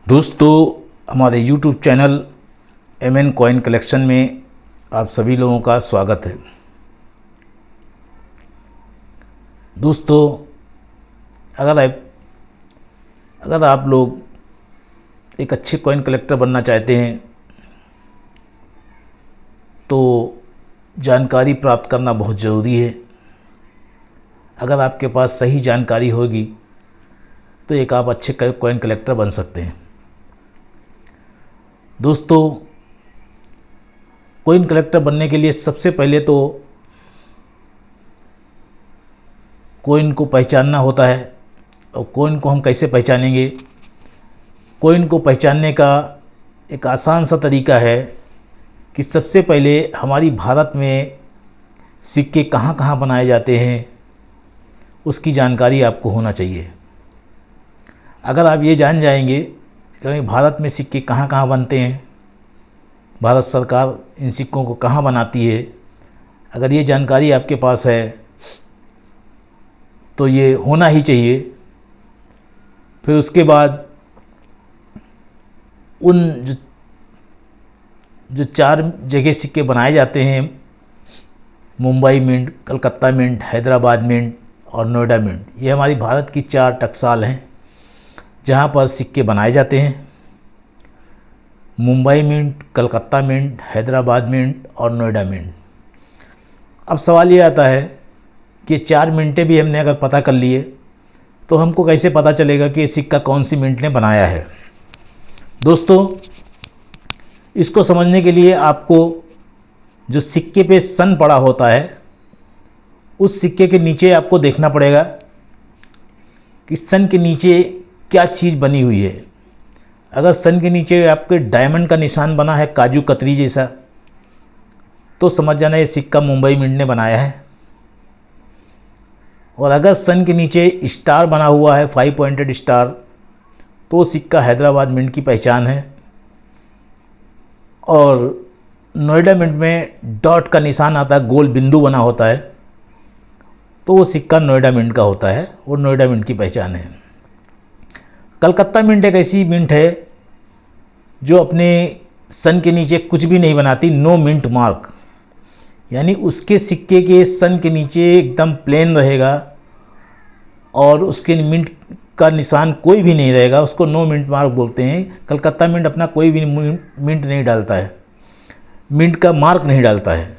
दोस्तों, हमारे YouTube channel MN coin collection में आप सभी लोगों का स्वागत है। दोस्तों, अगर आप लोग एक अच्छे कॉइन कलेक्टर बनना चाहते हैं तो जानकारी प्राप्त करना बहुत ज़रूरी है। अगर आपके पास सही जानकारी होगी तो एक आप अच्छे कॉइन कलेक्टर बन सकते हैं। दोस्तों, कॉइन कलेक्टर बनने के लिए सबसे पहले तो कॉइन को पहचानना होता है। और कॉइन को हम कैसे पहचानेंगे? कॉइन को पहचानने का एक आसान सा तरीका है कि सबसे पहले हमारी भारत में सिक्के कहाँ कहाँ बनाए जाते हैं उसकी जानकारी आपको होना चाहिए। अगर आप ये जान जाएंगे कि भारत में सिक्के कहाँ कहाँ बनते हैं, भारत सरकार इन सिक्कों को कहाँ बनाती है, अगर ये जानकारी आपके पास है तो ये होना ही चाहिए। फिर उसके बाद उन जो 4 जगह सिक्के बनाए जाते हैं, Mumbai mint, Calcutta mint, Hyderabad mint और नोएडा मिंट, ये हमारी भारत की 4 टकसाल हैं जहाँ पर सिक्के बनाए जाते हैं। Mumbai mint, Calcutta mint, Hyderabad mint और नोएडा मिंट। अब सवाल ये आता है कि 4 मिंटें भी हमने अगर पता कर लिए तो हमको कैसे पता चलेगा कि ये सिक्का कौन सी मिंट ने बनाया है। दोस्तों, इसको समझने के लिए आपको जो सिक्के पे सन पड़ा होता है उस सिक्के के नीचे आपको देखना पड़ेगा कि सन के नीचे क्या चीज़ बनी हुई है। अगर सन के नीचे आपके डायमंड का निशान बना है काजू कतरी जैसा, तो समझ जाना ये सिक्का मुंबई मिंट ने बनाया है। और अगर सन के नीचे स्टार बना हुआ है 5 पॉइंटेड स्टार, तो सिक्का हैदराबाद मिंट की पहचान है। और नोएडा मिंट में डॉट का निशान आता है, गोल बिंदु बना होता है, तो वो सिक्का नोएडा मिंट का होता है और नोएडा मिंट की पहचान है। कलकत्ता मिंट एक ऐसी मिंट है जो अपने सन के नीचे कुछ भी नहीं बनाती, नो मिंट मार्क, यानी उसके सिक्के के सन के नीचे एकदम प्लेन रहेगा और उसके मिंट का निशान कोई भी नहीं रहेगा, उसको नो मिंट मार्क बोलते हैं। कलकत्ता मिंट अपना कोई भी मिंट नहीं डालता है, मिंट का मार्क नहीं डालता है,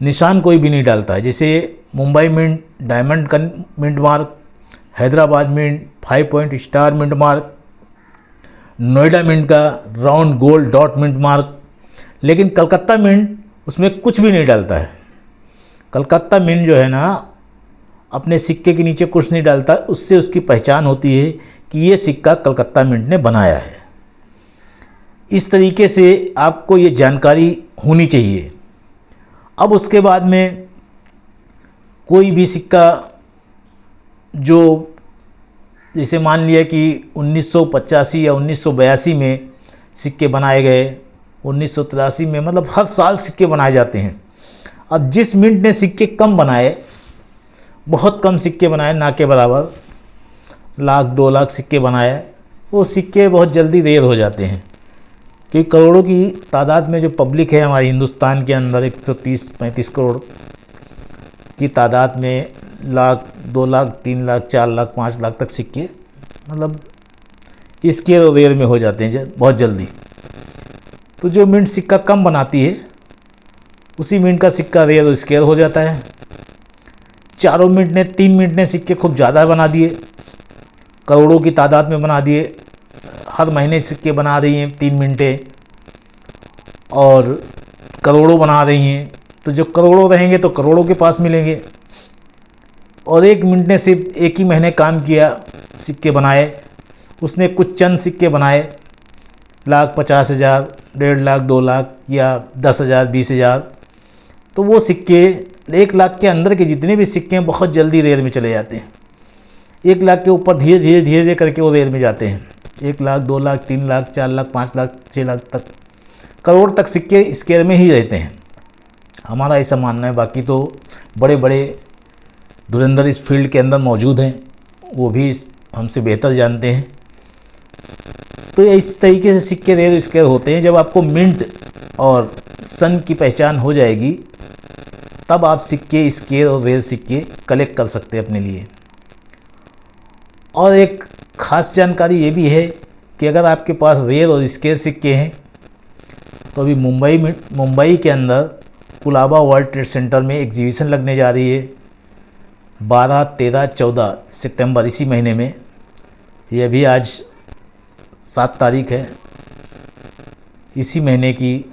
निशान कोई भी नहीं डालता है। जैसे मुंबई मिंट डायमंड का mint mark, Hyderabad mint 5 point star mint mark, Noida mint का राउंड गोल डॉट मिंट मार्क। लेकिन कलकत्ता मिंट उसमें कुछ भी नहीं डालता है। कलकत्ता मिंट जो है ना, अपने सिक्के के नीचे कुछ नहीं डालता, उससे उसकी पहचान होती है कि ये सिक्का कलकत्ता मिंट ने बनाया है। इस तरीके से आपको ये जानकारी होनी चाहिए। अब उसके बाद में कोई भी सिक्का जो, जैसे मान लिया कि 1985 या 1982 में सिक्के बनाए गए, 1983 में, मतलब हर साल सिक्के बनाए जाते हैं। अब जिस मिंट ने सिक्के कम बनाए, बहुत कम सिक्के बनाए, ना के बराबर 1,00,000-2 लाख सिक्के बनाए, वो सिक्के बहुत जल्दी रेयर हो जाते हैं। क्योंकि करोड़ों की तादाद में जो पब्लिक है हमारे हिंदुस्तान के अंदर, 130-135 करोड़ की तादाद में 1,00,000, 2 लाख, 3 लाख, 4 लाख, 5 लाख तक सिक्के मतलब इसके रेयर में हो जाते हैं बहुत जल्दी। तो जो मिंट सिक्का कम बनाती है उसी मिंट का सिक्का रेयर और स्केयर हो जाता है। 3 मिनट ने सिक्के खूब ज़्यादा बना दिए, करोड़ों की तादाद में बना दिए, हर महीने सिक्के बना रही हैं 3 मिनटें और करोड़ों बना रही हैं। तो जो करोड़ों रहेंगे तो करोड़ों के पास मिलेंगे। और 1 मिनट ने सिर्फ एक ही महीने काम किया, सिक्के बनाए, उसने कुछ चंद सिक्के बनाए, 1,50,000, 1.5 लाख, 2 लाख या 10,000, 20,000, तो वो सिक्के 1 लाख के अंदर के जितने भी सिक्के हैं बहुत जल्दी रेयर में चले जाते हैं। 1 लाख के ऊपर धीरे धीरे धीरे धीरे करके वो रेयर में जाते हैं। 1 लाख, 2 लाख, 3 लाख, 4 लाख, 5 लाख, 6 लाख तक, करोड़ तक सिक्के स्केयर में ही रहते हैं। हमारा ऐसा मानना है। बाकी तो बड़े बड़े धुरंधर इस फील्ड के अंदर मौजूद हैं, वो भी हमसे बेहतर जानते हैं। तो इस तरीके से सिक्के रेयर स्क्वायर होते हैं। जब आपको मिंट और सन की पहचान हो जाएगी तब आप सिक्के स्क्वायर और रेयर सिक्के कलेक्ट कर सकते हैं अपने लिए। और एक ख़ास जानकारी ये भी है कि अगर आपके पास रेयर और स्क्वायर सिक्के हैं तो अभी मुंबई के अंदर कुलाबा वर्ल्ड ट्रेड सेंटर में एग्जीबिशन लगने जा रही है 12, 13, 14 सितंबर इसी महीने में। ये अभी आज 7 तारीख है, इसी महीने की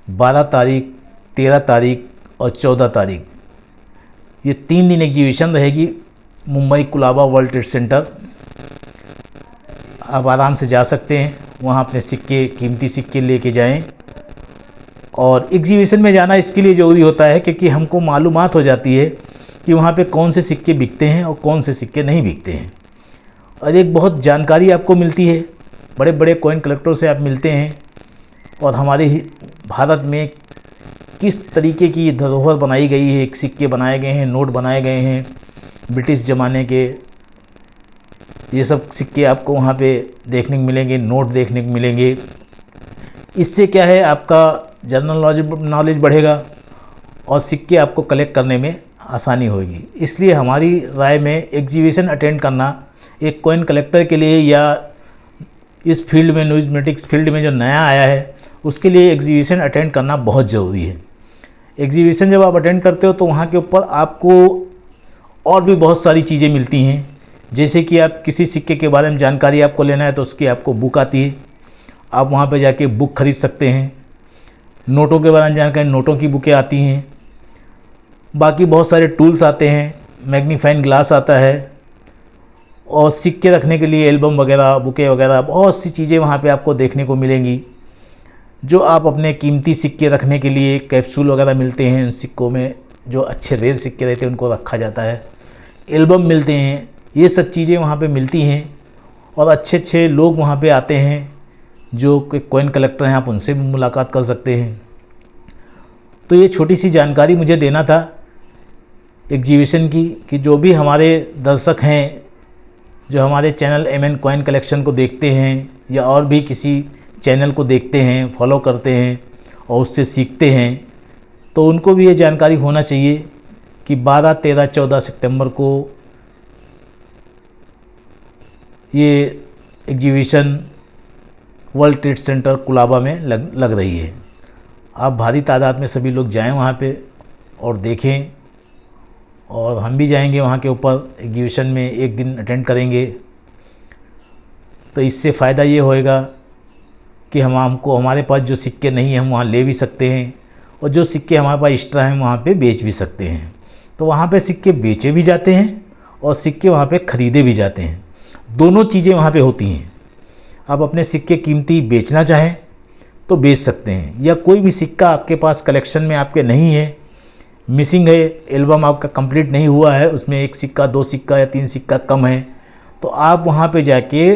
12 तारीख, 13 तारीख और 14 तारीख ये 3 दिन एग्जीबिशन रहेगी Mumbai Colaba world trade centre. आप आराम से जा सकते हैं वहाँ, अपने सिक्के, कीमती सिक्के लेके जाएं। और एग्जीबिशन में जाना इसके लिए ज़रूरी होता है क्योंकि हमको मालूमात हो जाती है कि वहाँ पे कौन से सिक्के बिकते हैं और कौन से सिक्के नहीं बिकते हैं। और एक बहुत जानकारी आपको मिलती है, बड़े बड़े कॉइन कलेक्टर से आप मिलते हैं और हमारे भारत में किस तरीके की धरोहर बनाई गई है, एक सिक्के बनाए गए हैं, नोट बनाए गए हैं ब्रिटिश ज़माने के, ये सब सिक्के आपको वहाँ पे देखने को मिलेंगे, नोट देखने को मिलेंगे। इससे क्या है, आपका जनरल नॉलेज बढ़ेगा और सिक्के आपको कलेक्ट करने में आसानी होगी। इसलिए हमारी राय में एग्जीबिशन अटेंड करना एक कॉइन कलेक्टर के लिए या इस फील्ड में, न्यूज़मेटिक्स फील्ड में जो नया आया है उसके लिए एग्जीबिशन अटेंड करना बहुत ज़रूरी है। एग्जीबिशन जब आप अटेंड करते हो तो वहाँ के ऊपर आपको और भी बहुत सारी चीज़ें मिलती हैं। जैसे कि आप किसी सिक्के के बारे में जानकारी आपको लेना है तो उसकी आपको बुक आती है, आप वहाँ पे जाके बुक खरीद सकते हैं। नोटों के बारे में जानकारी, नोटों की बुकें आती हैं। बाकी बहुत सारे टूल्स आते हैं, मैग्नीफाइंग ग्लास आता है और सिक्के रखने के लिए एल्बम वगैरह, बुकें वगैरह, बहुत सी चीज़ें वहाँ पे आपको देखने को मिलेंगी। जो आप अपने कीमती सिक्के रखने के लिए कैप्सूल वगैरह मिलते हैं, उन सिक्कों में जो अच्छे रेयर सिक्के रहते हैं उनको रखा जाता है। एल्बम मिलते हैं, ये सब चीज़ें वहाँ पे मिलती हैं और अच्छे अच्छे लोग वहाँ पे आते हैं जो कॉइन कलेक्टर हैं, आप उनसे भी मुलाकात कर सकते हैं। तो ये छोटी सी जानकारी मुझे देना था एग्जीबिशन की, कि जो भी हमारे दर्शक हैं जो हमारे चैनल MN कॉइन कलेक्शन को देखते हैं या और भी किसी चैनल को देखते हैं, फॉलो करते हैं और उससे सीखते हैं, तो उनको भी ये जानकारी होना चाहिए कि 12, 13, 14 सितंबर को ये exhibition world trade centre Colaba में लग रही है। आप भारी तादाद में सभी लोग जाएं वहाँ पे और देखें, और हम भी जाएंगे वहाँ के ऊपर एग्जीबिशन में, एक दिन अटेंड करेंगे। तो इससे फ़ायदा ये होएगा कि हमको हमारे पास जो सिक्के नहीं हैं हम वहाँ ले भी सकते हैं और जो सिक्के हमारे पास एक्स्ट्रा हैं वहाँ पे बेच भी सकते हैं। तो वहाँ पे सिक्के बेचे भी जाते हैं और सिक्के वहाँ पे ख़रीदे भी जाते हैं, दोनों चीज़ें वहाँ पे होती हैं। आप अपने सिक्के कीमती बेचना चाहें तो बेच सकते हैं, या कोई भी सिक्का आपके पास कलेक्शन में आपके नहीं है, मिसिंग है, एल्बम आपका कंप्लीट नहीं हुआ है, उसमें 1 सिक्का, 2 सिक्का या 3 सिक्का कम है, तो आप वहाँ पे जाके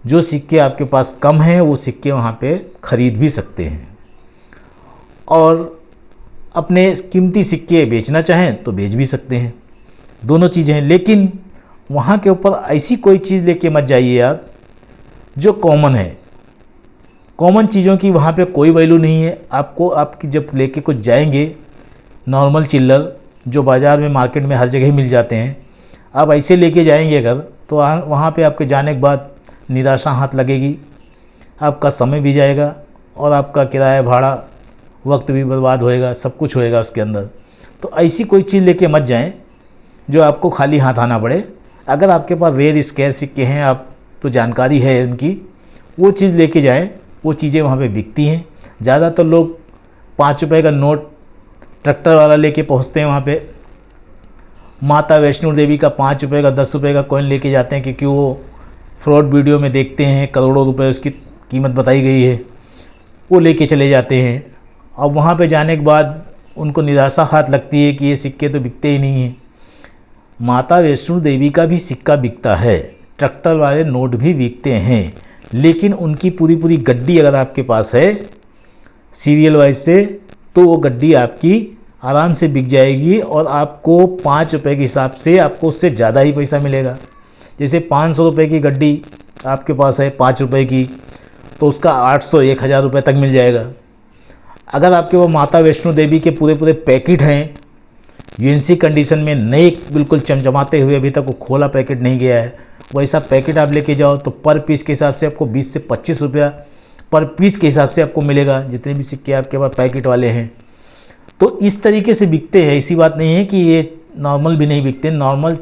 जो सिक्के आपके पास कम हैं वो सिक्के वहाँ पे ख़रीद भी सकते हैं। और अपने कीमती सिक्के बेचना चाहें तो बेच भी सकते हैं, दोनों चीज़ें हैं। लेकिन वहाँ के ऊपर ऐसी कोई चीज़ लेके मत जाइए आप जो कॉमन है। कॉमन चीज़ों की वहाँ पे कोई वैल्यू नहीं है। आपको आपकी जब लेके कुछ जाएंगे, नॉर्मल चिल्लर जो बाज़ार में, मार्केट में हर जगह मिल जाते हैं, आप ऐसे लेके जाएंगे अगर, तो वहाँ पे आपके जाने के बाद निराशा हाथ लगेगी, आपका समय भी जाएगा और आपका किराया, भाड़ा, वक्त भी बर्बाद होएगा, सब कुछ होएगा उसके अंदर। तो ऐसी कोई चीज़ लेके मत जाएं जो आपको खाली हाथ आना पड़े। अगर आपके पास रेयर स्क्वायर सिक्के हैं, आप तो जानकारी है उनकी, वो चीज़ लेके जाएं। वो चीज़ें वहाँ पे बिकती हैं। ज़्यादातर लोग 5 रुपये का नोट ट्रैक्टर वाला लेके पहुँचते हैं वहाँ पे। माता वैष्णो देवी का 5 रुपये का, 10 रुपये का कॉइन लेके जाते हैं क्योंकि वो फ्रॉड वीडियो में देखते हैं, करोड़ों रुपए उसकी कीमत बताई गई है, वो लेके चले जाते हैं। अब वहाँ पे जाने के बाद उनको निराशा हाथ लगती है कि ये सिक्के तो बिकते ही नहीं हैं। माता वैष्णो देवी का भी सिक्का बिकता है, ट्रैक्टर वाले नोट भी बिकते हैं, लेकिन उनकी पूरी पूरी गड्डी अगर आपके पास है सीरियल वाइज से, तो वो गड्डी आपकी आराम से बिक जाएगी और आपको 5 रुपये के हिसाब से आपको उससे ज़्यादा ही पैसा मिलेगा। जैसे 500 रुपये की गड्डी आपके पास है 5 रुपये की, तो उसका 800-1000 रुपये तक मिल जाएगा। अगर आपके वो माता वैष्णो देवी के पूरे पूरे पैकेट हैं यूएनसी कंडीशन में, नए बिल्कुल चमचमाते हुए, अभी तक वो खोला पैकेट नहीं गया है, वैसा पैकेट आप लेके जाओ तो पर पीस के हिसाब से आपको 20 से 25 रुपया पर पीस के हिसाब से आपको मिलेगा, जितने भी सिक्के आपके पास पैकेट वाले हैं। तो इस तरीके से बिकते हैं, ऐसी बात नहीं है कि ये नॉर्मल भी नहीं बिकते। नॉर्मल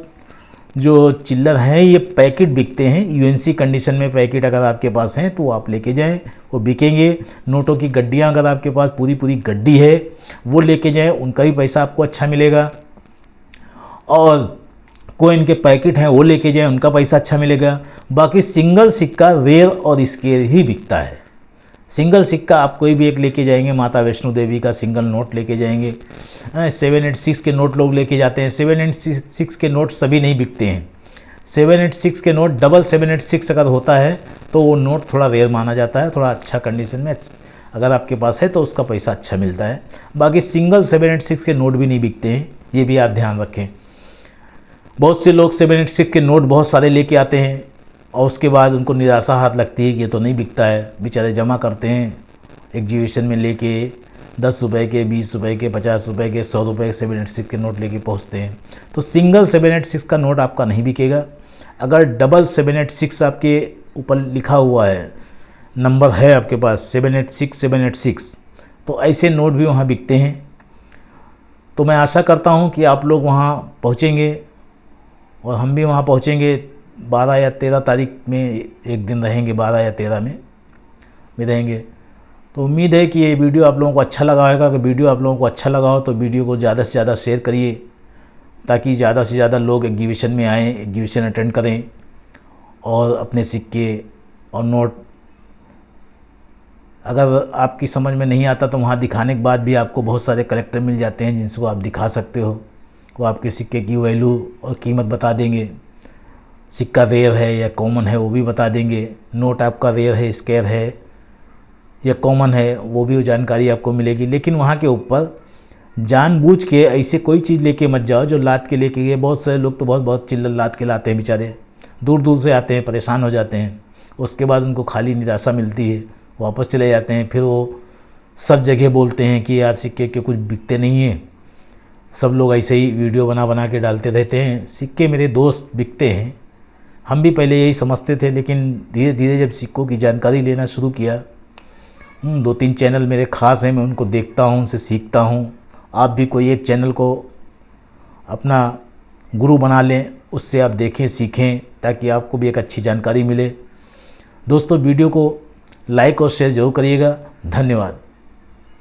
जो चिल्लर हैं ये पैकेट बिकते हैं, यूएनसी कंडीशन में पैकेट अगर आपके पास हैं तो आप लेके जाएं, वो बिकेंगे। नोटों की गड्डियाँ अगर आपके पास पूरी पूरी गड्डी है वो लेके जाएं, उनका भी पैसा आपको अच्छा मिलेगा। और कोइन के पैकेट हैं वो लेके जाएं, उनका पैसा अच्छा मिलेगा। बाकी सिंगल सिक्का रेयर और स्केयर ही बिकता है। सिंगल सिक्का आप कोई भी एक लेके जाएंगे, माता वैष्णो देवी का सिंगल नोट लेके जाएंगे, 786 के नोट लोग लेके जाते हैं। 786 के नोट सभी नहीं बिकते हैं। 786 के नोट, डबल 786 अगर होता है तो वो नोट थोड़ा रेयर माना जाता है, थोड़ा अच्छा कंडीशन में अगर आपके पास है तो उसका पैसा अच्छा मिलता है। बाकी सिंगल 786 के नोट भी नहीं बिकते हैं, ये भी आप ध्यान रखें। बहुत से लोग 786 के नोट बहुत सारे लेके आते हैं और उसके बाद उनको निराशा हाथ लगती है कि ये तो नहीं बिकता है। बेचारे जमा करते हैं एग्जीबिशन में लेके 10 रुपये के, 20 रुपये के, 50 रुपये के, 100 रुपये के 786 के नोट लेके पहुंचते हैं। तो सिंगल 786 का नोट आपका नहीं बिकेगा। अगर डबल 786 आपके ऊपर लिखा हुआ है, नंबर है आपके पास 786, तो ऐसे नोट भी वहाँ बिकते हैं। तो मैं आशा करता हूँ कि आप लोग वहाँ पहुँचेंगे और हम भी वहाँ पहुँचेंगे। 12 या 13 तारीख में एक दिन रहेंगे, 12 या 13 में भी रहेंगे। तो उम्मीद है कि ये वीडियो आप लोगों को अच्छा लगा होगा। अगर वीडियो आप लोगों को अच्छा लगा हो तो वीडियो को ज़्यादा से ज़्यादा शेयर करिए, ताकि ज़्यादा से ज़्यादा लोग एग्जीबिशन में आएँ, एग्जीबिशन अटेंड करें और अपने सिक्के और नोट, अगर आपकी समझ में नहीं आता तो वहाँ दिखाने के बाद भी आपको बहुत सारे कलेक्टर मिल जाते हैं जिनको आप दिखा सकते हो। वो आपके सिक्के की वैल्यू और कीमत बता देंगे, सिक्का रेयर है या कॉमन है वो भी बता देंगे, नोट आपका रेयर है, स्क्वायर है या कॉमन है वो भी जानकारी आपको मिलेगी। लेकिन वहाँ के ऊपर जानबूझ के ऐसे कोई चीज़ लेके मत जाओ जो लाद के लेके गए। बहुत सारे लोग तो बहुत चिल्लर लाद के लाते हैं, बेचारे दूर दूर से आते हैं, परेशान हो जाते हैं, उसके बाद उनको खाली निराशा मिलती है, वापस चले जाते हैं। फिर वो सब जगह बोलते हैं कि यार सिक्के के कुछ बिकते नहीं हैं, सब लोग ऐसे ही वीडियो बना बना के डालते रहते हैं। सिक्के मेरे दोस्त बिकते हैं, हम भी पहले यही समझते थे, लेकिन धीरे धीरे जब सिक्कों की जानकारी लेना शुरू किया, 2-3 चैनल मेरे ख़ास हैं, मैं उनको देखता हूँ, उनसे सीखता हूँ। आप भी कोई एक चैनल को अपना गुरु बना लें, उससे आप देखें, सीखें, ताकि आपको भी एक अच्छी जानकारी मिले। दोस्तों वीडियो को लाइक और शेयर ज़रूर करिएगा। धन्यवाद।